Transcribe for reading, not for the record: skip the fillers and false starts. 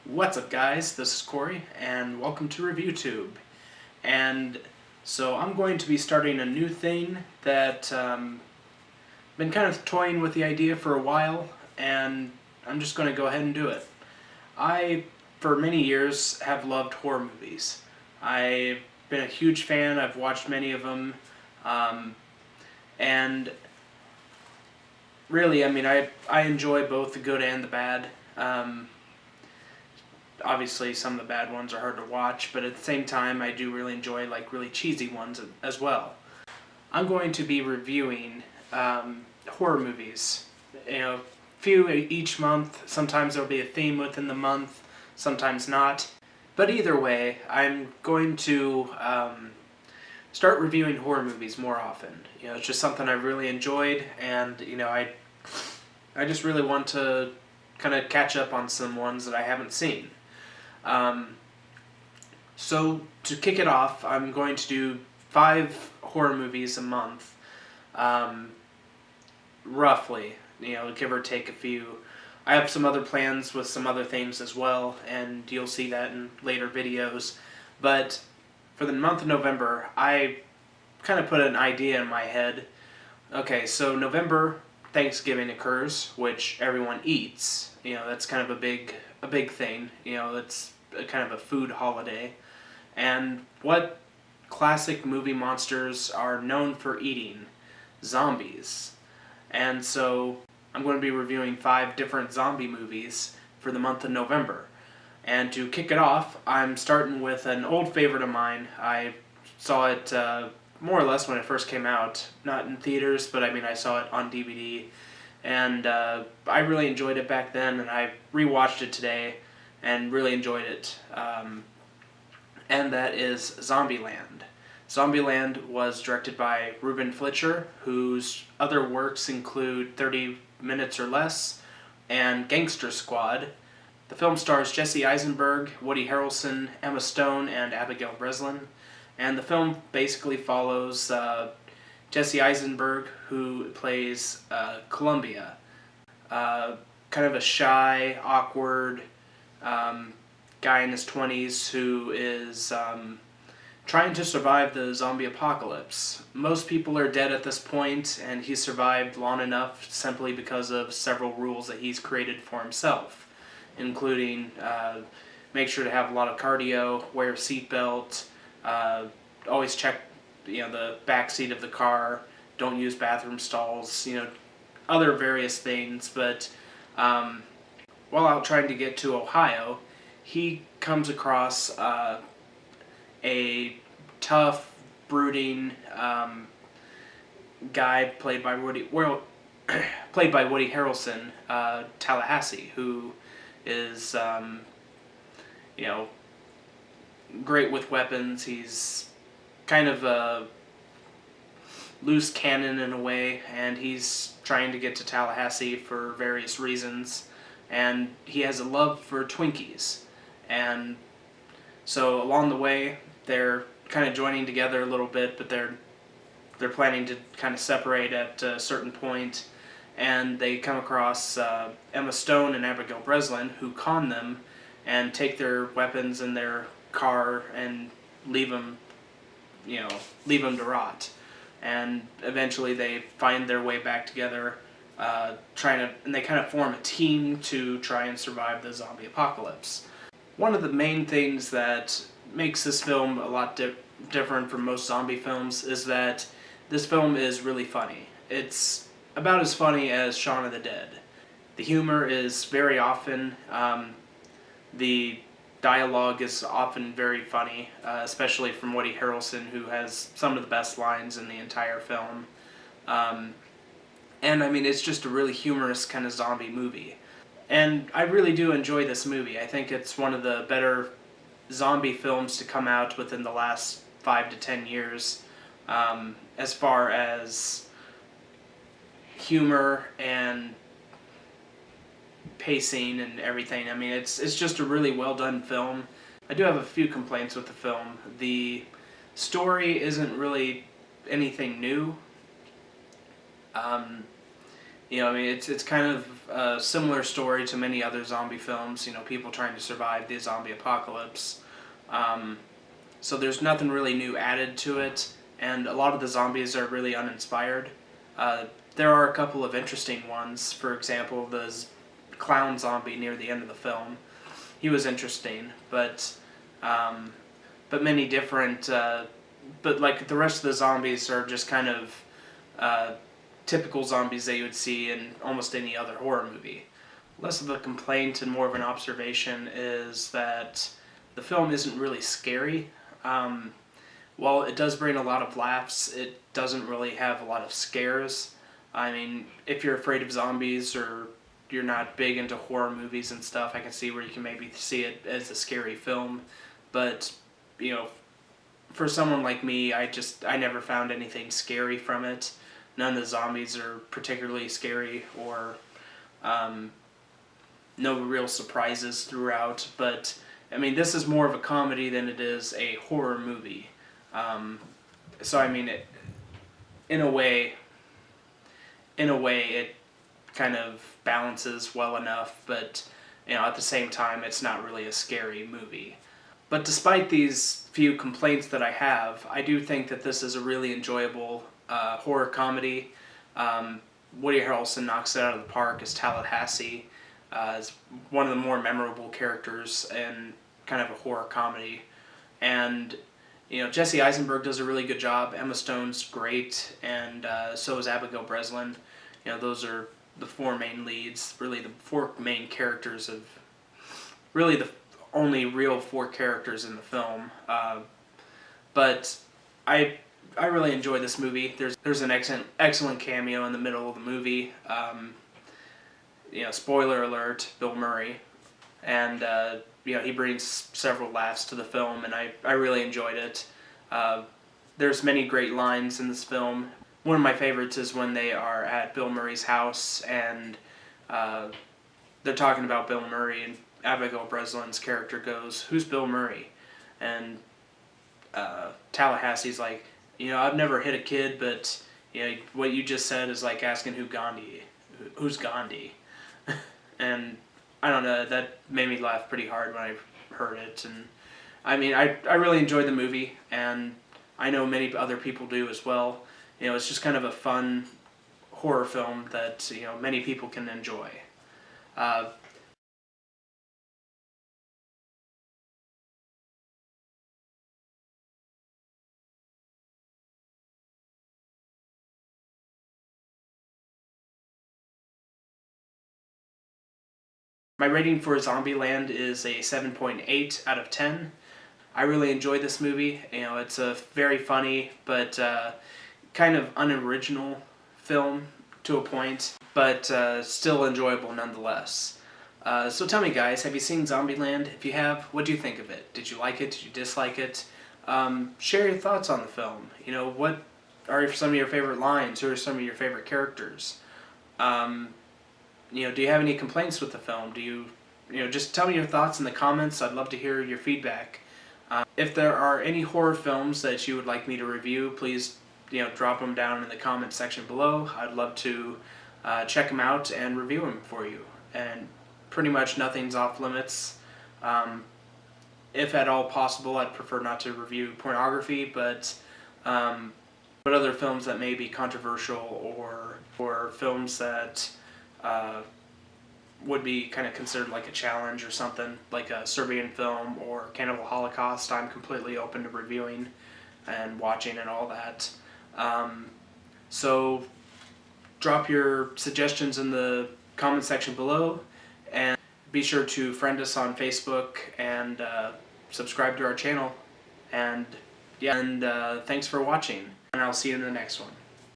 What's up, guys? This is Cory, and welcome to ReviewTube. And so I'm going to be starting a new thing that been kind of toying with the idea for a while, and I'm just going to go ahead and do it. I, for many years, have loved horror movies. I've been a huge fan. I've watched many of them, and really, I enjoy both the good and the bad. Obviously, some of the bad ones are hard to watch, but at the same time, I do really enjoy really cheesy ones as well. I'm going to be reviewing horror movies. Few each month. Sometimes there'll be a theme within the month, sometimes not. But either way, I'm going to start reviewing horror movies more often. It's just something I've really enjoyed, and I just really want to kind of catch up on some ones that I haven't seen. So to kick it off, I'm going to do 5 horror movies a month, roughly, give or take a few. I have some other plans with some other things as well, and you'll see that in later videos. But for the month of November, I kind of put an idea in my head. Okay, so November, Thanksgiving occurs, which everyone eats. That's kind of a big thing. That's kind of a food holiday. And what classic movie monsters are known for eating? Zombies. And so I'm going to be reviewing 5 different zombie movies for the month of November. And to kick it off, I'm starting with an old favorite of mine. I saw it more or less when it first came out. Not in theaters, but I saw it on DVD. And I really enjoyed it back then, and I rewatched it today and really enjoyed it. And that is Zombieland. Zombieland was directed by Ruben Fleischer, whose other works include 30 Minutes or Less and Gangster Squad. The film stars Jesse Eisenburg, Woody Harrelson, Emma Stone, and Abigail Breslin. And the film basically follows Jesse Eisenburg, who plays Columbia. Kind of a shy, awkward guy in his 20s who is trying to survive the zombie apocalypse. Most people are dead at this point, and he's survived long enough simply because of several rules that he's created for himself, including make sure to have a lot of cardio, wear a seatbelt, always check the back seat of the car, don't use bathroom stalls, other various things. But while out trying to get to Ohio, he comes across a tough, brooding guy played by Woody Harrelson, Tallahassee, who is great with weapons. He's kind of a loose cannon in a way, and he's trying to get to Tallahassee for various reasons, and he has a love for Twinkies. And so along the way, they're kind of joining together a little bit, but they're planning to kind of separate at a certain point, and they come across Emma Stone and Abigail Breslin, who con them and take their weapons in their car and leave them to rot. And eventually they find their way back together, and they kind of form a team to try and survive the zombie apocalypse. One of the main things that makes this film a lot different from most zombie films is that this film is really funny. It's about as funny as Shaun of the Dead. The humor is very often, the dialogue is often very funny, especially from Woody Harrelson, who has some of the best lines in the entire film. And it's just a really humorous kind of zombie movie. And I really do enjoy this movie. I think it's one of the better zombie films to come out within the last 5 to 10 years, as far as humor and pacing and everything. It's just a really well done film. I do have a few complaints with the film. The story isn't really anything new. You know, I mean, it's kind of a similar story to many other zombie films. You know, people trying to survive the zombie apocalypse. Um, so there's nothing really new added to it, and a lot of the zombies are really uninspired. Uh, there are a couple of interesting ones. For example, the clown zombie near the end of the film. He was interesting, um, but many different. But like the rest of the zombies are just kind of uh, typical zombies that you would see in almost any other horror movie. Less of a complaint and more of an observation is that the film isn't really scary. Um, while it does bring a lot of laughs, it doesn't really have a lot of scares. I mean, if you're afraid of zombies or you're not big into horror movies and stuff, I can see where you can maybe see it as a scary film. But, you know, for someone like me, I never found anything scary from it. None of the zombies are particularly scary or no real surprises throughout. But, I mean, this is more of a comedy than it is a horror movie. So, I mean, in a way, it kind of balances well enough, but you know, at the same time, it's not really a scary movie. But despite these few complaints that I have, I do think that this is a really enjoyable horror comedy. Woody Harrelson knocks it out of the park as Tallahassee. Is one of the more memorable characters in kind of a horror comedy. And you know, Jesse Eisenburg does a really good job. Emma Stone's great, and so is Abigail Breslin. You know, those are the four main leads, really the four main characters of, really the only real four characters in the film. But I really enjoy this movie. There's an excellent cameo in the middle of the movie. You know, spoiler alert, Bill Murray, and you know, he brings several laughs to the film, and I really enjoyed it. There's many great lines in this film. One of my favorites is when they are at Bill Murray's house and they're talking about Bill Murray, and Abigail Breslin's character goes, "Who's Bill Murray?" And Tallahassee's like, "You know, I've never hit a kid, but you know, what you just said is like asking who's Gandhi?" And I don't know, that made me laugh pretty hard when I heard it. And I mean, I really enjoyed the movie, and I know many other people do as well. You know, it's just kind of a fun horror film that, you know, many people can enjoy. Uh, my rating for Zombieland is a 7.8 out of 10. I really enjoyed this movie. You know, it's a very funny but kind of unoriginal film to a point, but still enjoyable nonetheless. So tell me, guys, have you seen Zombieland? If you have, what do you think of it? Did you like it? Did you dislike it? Share your thoughts on the film. You know, what are some of your favorite lines? Who are some of your favorite characters? You know, do you have any complaints with the film? You know, just tell me your thoughts in the comments. I'd love to hear your feedback. If there are any horror films that you would like me to review, please, you know, drop them down in the comment section below. I'd love to check them out and review them for you. And pretty much nothing's off limits. If at all possible, I'd prefer not to review pornography, but other films that may be controversial or films that would be kind of considered like a challenge or something, like a Serbian film or Cannibal Holocaust, I'm completely open to reviewing and watching and all that. So drop your suggestions in the comment section below, and be sure to friend us on Facebook and subscribe to our channel. And yeah, and thanks for watching, and I'll see you in the next one.